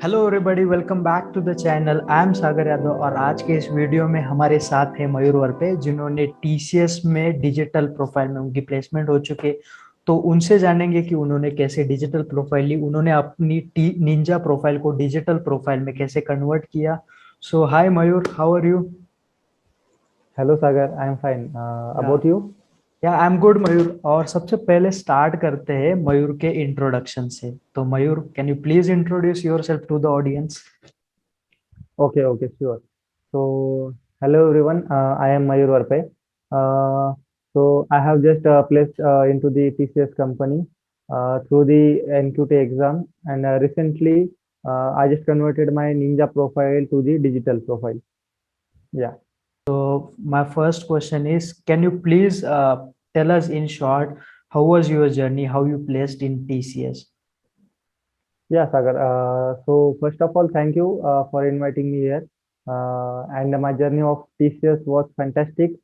Hello everybody, welcome back to the channel. I am Sagar Yadav और आज के इस वीडियो में हमारे साथ है मयूर वर्पे, जिन्होंने टीसीएस में डिजिटल प्रोफाइल में उनकी प्लेसमेंट हो चुके। तो उनसे जानेंगे कि उन्होंने कैसे डिजिटल प्रोफाइल ली, उन्होंने अपनी निंजा प्रोफाइल को डिजिटल प्रोफाइल में कैसे कन्वर्ट किया। So hi Mayur, how are you? Hello Sagar, I am fine. About you? Yeah I am good मयूर। और सबसे पहले स्टार्ट करते हैं मयूर के इंट्रोडक्शन से। तो Mayur, can you please introduce yourself to the audience? Okay, sure. So, hello everyone. I am Mayur Varpe. So, I have just placed into the TCS company through the NQT exam, and recently I just converted my Ninja profile to the digital profile. Yeah. My first question is, can you please tell us in short, how was your journey, how you placed in TCS? Yeah, Sagar. So first of all, thank you for inviting me here. And my journey of TCS was fantastic.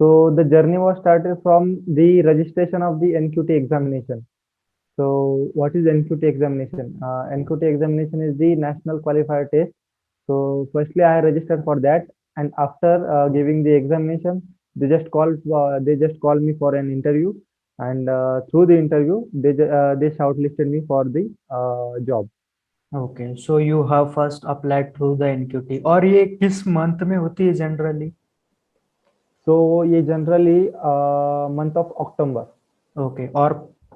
So the journey was started from the registration of the NQT examination. So what is NQT examination? NQT examination is the national qualifier test. So firstly, I registered for that, and after giving the examination, they just called me for an interview, and through the interview, they shortlisted me for the job. Okay, so you have first applied through the NQT, और ये किस month में होती है generally? So ये generally month of October. Okay, or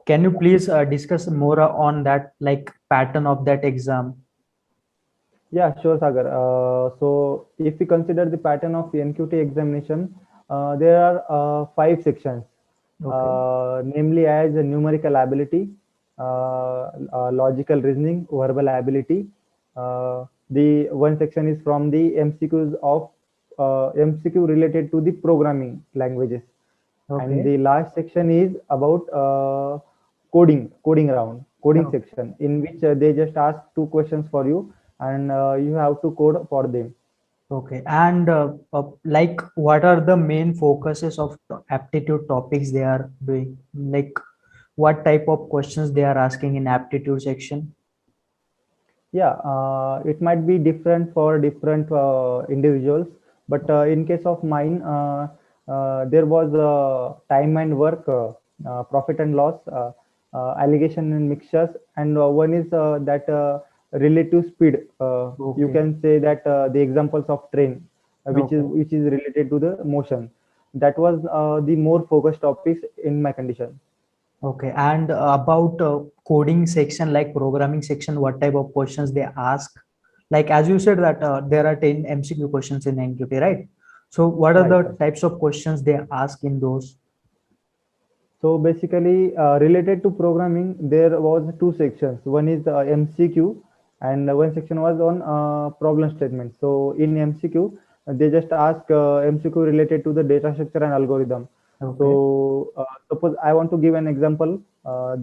can you please discuss more on that, like pattern of that exam? Yeah, sure, Sagar. So if we consider the pattern of the NQT examination, there are five sections, Okay, namely as a numerical ability, logical reasoning, verbal ability. The one section is from the MCQs of MCQ related to the programming languages, and okay, the last section is about coding okay. section, in which they just ask two questions for you, and you have to code for them. Okay, and like what are the main focuses of aptitude topics they are doing? Like what type of questions they are asking in aptitude section? Yeah, it might be different for different individuals, but in case of mine, there was time and work, profit and loss, allegation and mixtures, and one is that relative speed. You Okay, can say that the examples of train, okay, which is related to the motion. That was the more focused topics in my condition. okay. And about coding section, like programming section, what type of questions they ask? Like as you said that there are 10 MCQ questions in NQT, right? So what are Right. the types of questions they ask in those? So basically, related to programming, there was two sections. One is MCQ, and one section was on problem statement. So in MCQ, they just ask MCQ related to the data structure and algorithm. Okay, So suppose I want to give an example.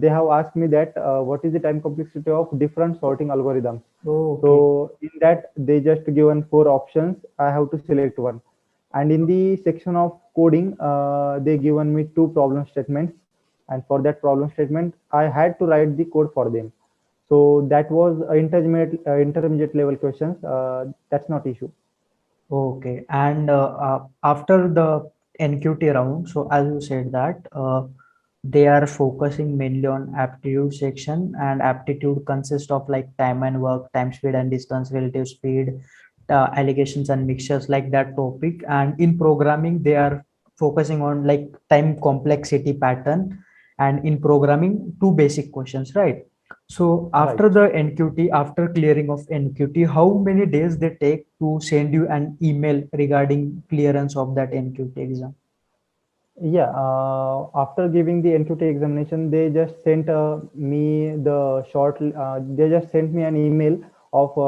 They have asked me that what is the time complexity of different sorting algorithms. okay, So in that, they just given four options. I have to select one. And in the section of coding, they given me two problem statements, and for that problem statement, I had to write the code for them. So that was intermediate level questions. That's not issue. okay. And after the NQT round, so as you said that they are focusing mainly on aptitude section, and aptitude consists of like time and work, time, speed and distance, relative speed, allocations and mixtures, like that topic. And in programming, they are focusing on like time complexity pattern, and in programming, two basic questions, right? So Right. after the NQT, after clearing of NQT, how many days they take to send you an email regarding clearance of that NQT exam? Yeah. After giving the NQT examination, they just sent me the short. They just sent me an email of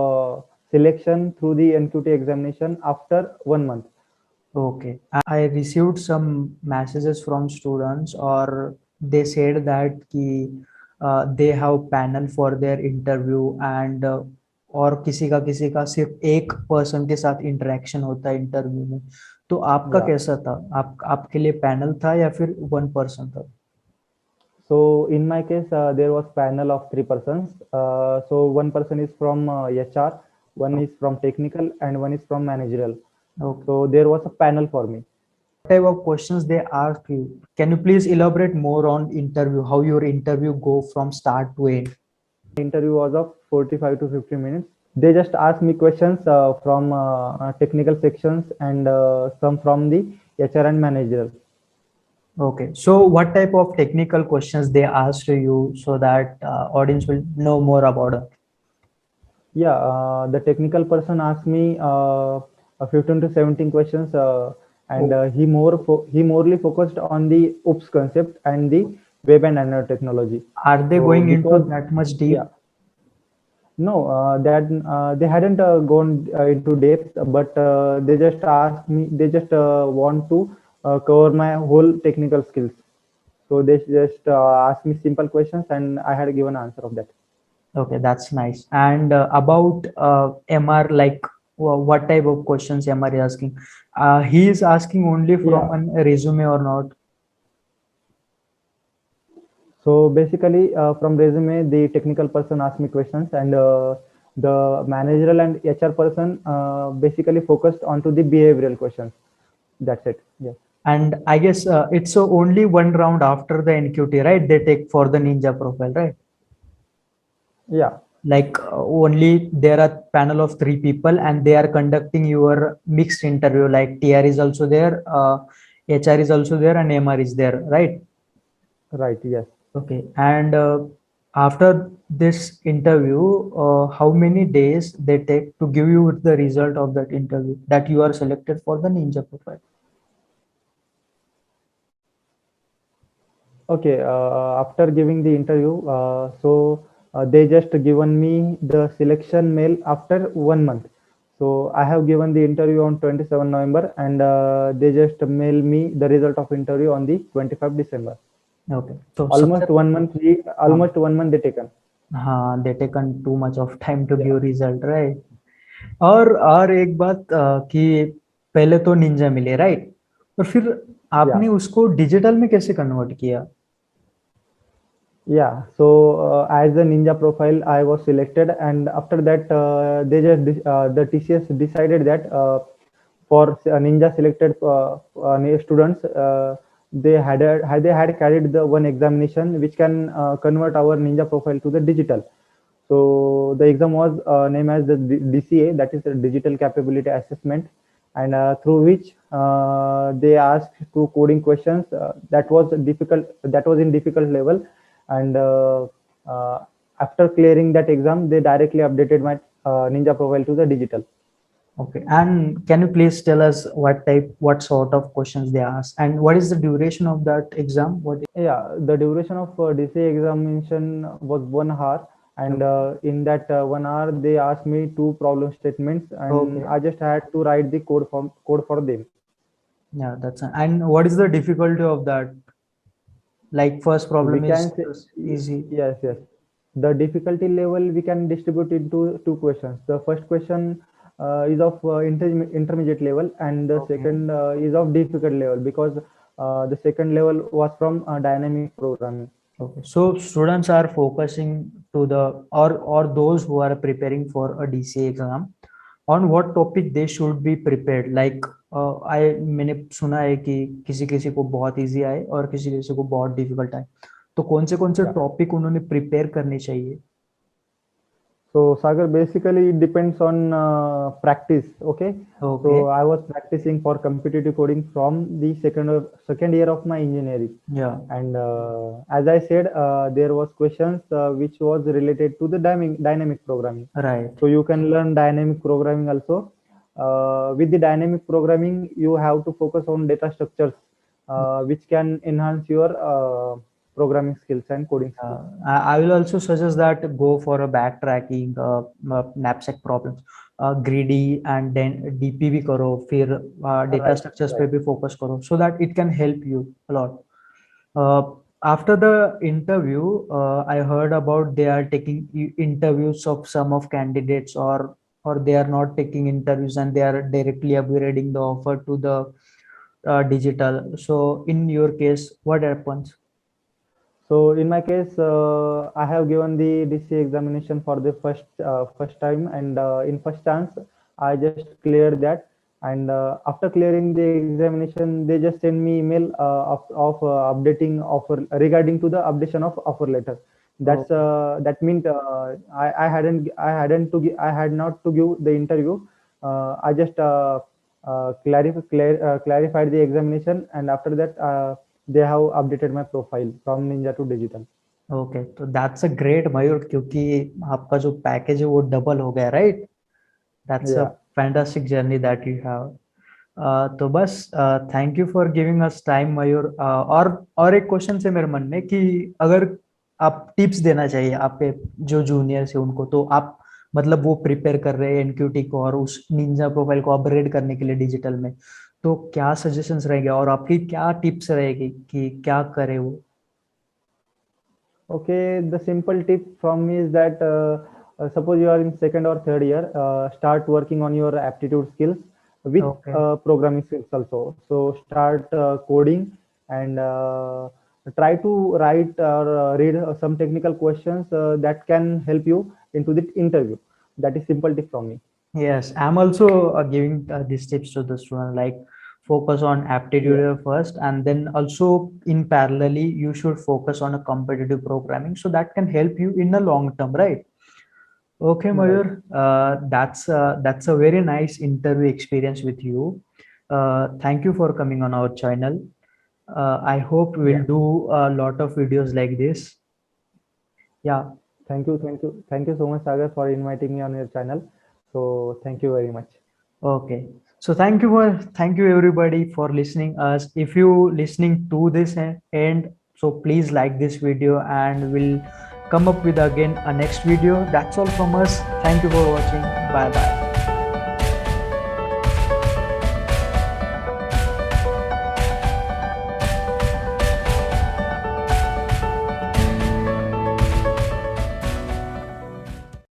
selection through the NQT examination after 1 month. Okay. I received some messages from students, or they said that they have panel for their interview, and और किसी का सिर्फ एक person के साथ interaction होता है interview में। तो आपका Yeah. कैसा था? आपके लिए पैनल था या फिर वन पर्सन था? So in my case, there was panel of three persons. So one person is from HR, one is from technical, and one is from managerial. Okay. So there was a panel for me. Type of questions they ask you? Can you please elaborate more on interview? How your interview go from start to end? Interview was of 45 to 50 minutes. They just asked me questions from technical sections and some from the HR and manager. Okay. So what type of technical questions they asked to you so that audience will know more about it? Yeah, the technical person asked me 15 to 17 questions, and Oh, he morely focused on the OOPS concept and the web and nanotechnology. are they So going into because that much yeah, deep? no, that they hadn't gone into depth, but they just asked me. They just want to cover my whole technical skills. So they just asked me simple questions, and I had given answer of that. Okay, that's nice. And about MR, like what type of questions MR is asking? He is asking only from Yeah. a resume or not? So basically, from resume, the technical person asked me questions, and the managerial and HR person basically focused onto the behavioral questions. That's it. Yeah. And I guess it's only one round after the NQT, right? They take for the ninja profile, right? Yeah. Like only there are panel of three people and they are conducting your mixed interview. Like TR is also there, HR is also there, and MR is there, right? Right. Yes. Okay. And after this interview, how many days they take to give you the result of that interview that you are selected for the ninja profile? Okay. After giving the interview, they just given me the selection mail after 1 month. So I have given the interview on 27 November, and they just mail me the result of interview on the 25 December. Okay. So Almost success. 1 month. Almost 1 month they taken. हाँ, they taken too much of time to Yeah. give result, right? और एक बात कि पहले तो Ninja मिले, right? और फिर Yeah. आपने उसको डिजिटल में कैसे कन्वर्ट किया? Yeah. So as a ninja profile, I was selected, and after that, the TCS decided that for ninja selected students, they had carried the one examination which can convert our ninja profile to the digital. So the exam was named as the DCA, that is the Digital Capability Assessment, and through which they asked two coding questions that was difficult. That was in difficult level, and uh, after clearing that exam, they directly updated my Ninja profile to the digital. Okay. And can you please tell us what sort of questions they ask, and what is the duration of that exam? What? Yeah, the duration of DCA examination was 1 hour, and in that 1 hour, they asked me two problem statements, and Okay. I just had to write the code for them. Yeah, and what is the difficulty of that? Like first We problem can is say easy. yes, yes. The difficulty level we can distribute into two questions. The first question is of intermediate level, and the Okay. second is of difficult level, because the second level was from dynamic programming. Okay. So students are focusing to the or those who are preparing for a DCA exam, on what topic they should be prepared. Like I मैंने सुना है कि किसी किसी को बहुत easy आए और किसी किसी को बहुत डिफिकल्ट आए, तो कौन से Yeah. टॉपिक उन्होंने प्रिपेयर करने चाहिए? So Sagar, basically it depends on practice. Okay. Okay. So I was practicing for competitive coding from the second year of my engineering, Yeah. and as I said, there was questions which was related to the dynamic programming. Right. So you can learn dynamic programming also. With the dynamic programming, you have to focus on data structures, which can enhance your programming skills and coding skills. I will also suggest that go for a backtracking, knapsack problems, greedy and then DP भी करो, फिर data Right, structures पे right. भी focus करो, so that it can help you a lot. Uh, After the interview, I heard about they are taking interviews of some of candidates, or they are not taking interviews and they are directly upgrading the offer to the digital. So in your case, what happens? So in my case, I have given the DC examination for the first time, and in first chance, I just cleared that. And after clearing the examination, they just send me email of updating offer regarding to the updation of offer letter. Okay. That meant I had not to give the interview. I just clarified the examination, and after that. They have updated my profile from Ninja to digital. Okay, तो that's a great Mayur, क्योंकि आपका जो package है वो double हो गया, right? That's a Yeah, fantastic journey that you have. तो बस thank you for giving us time Mayur. और एक क्वेश्चन है मेरे मन में कि अगर आप टिप्स देना चाहिए आपके जो जूनियर्स है उनको, तो आप मतलब वो प्रिपेयर कर रहे हैं एनक्यूटी को और उस निंजा प्रोफाइल को अपग्रेड करने के लिए डिजिटल में, तो क्या सजेशंस रहेंगे और आपकी क्या टिप्स रहेगी कि क्या करे वो? okay. The simple tip from me is that suppose you are in second or third year, start working on your aptitude skills with okay. programming skills also. So start coding and try to write or read some technical questions that can help you into the interview. That is simple tip from me. Yes, I'm also giving these tips to the student, like focus on Yeah, aptitude first, and then also in parallelly you should focus on a competitive programming, so that can help you in the long term, right? Okay, right. Mayur, that's a very nice interview experience with you. Thank you for coming on our channel. I hope Yeah. we'll do a lot of videos like this. Yeah. Thank you so much, Sagar, for inviting me on your channel. So thank you very much. Okay. So thank you everybody for listening us. If you listening to this end, so please like this video and we'll come up with again a next video. That's all from us. Thank you for watching. Bye bye.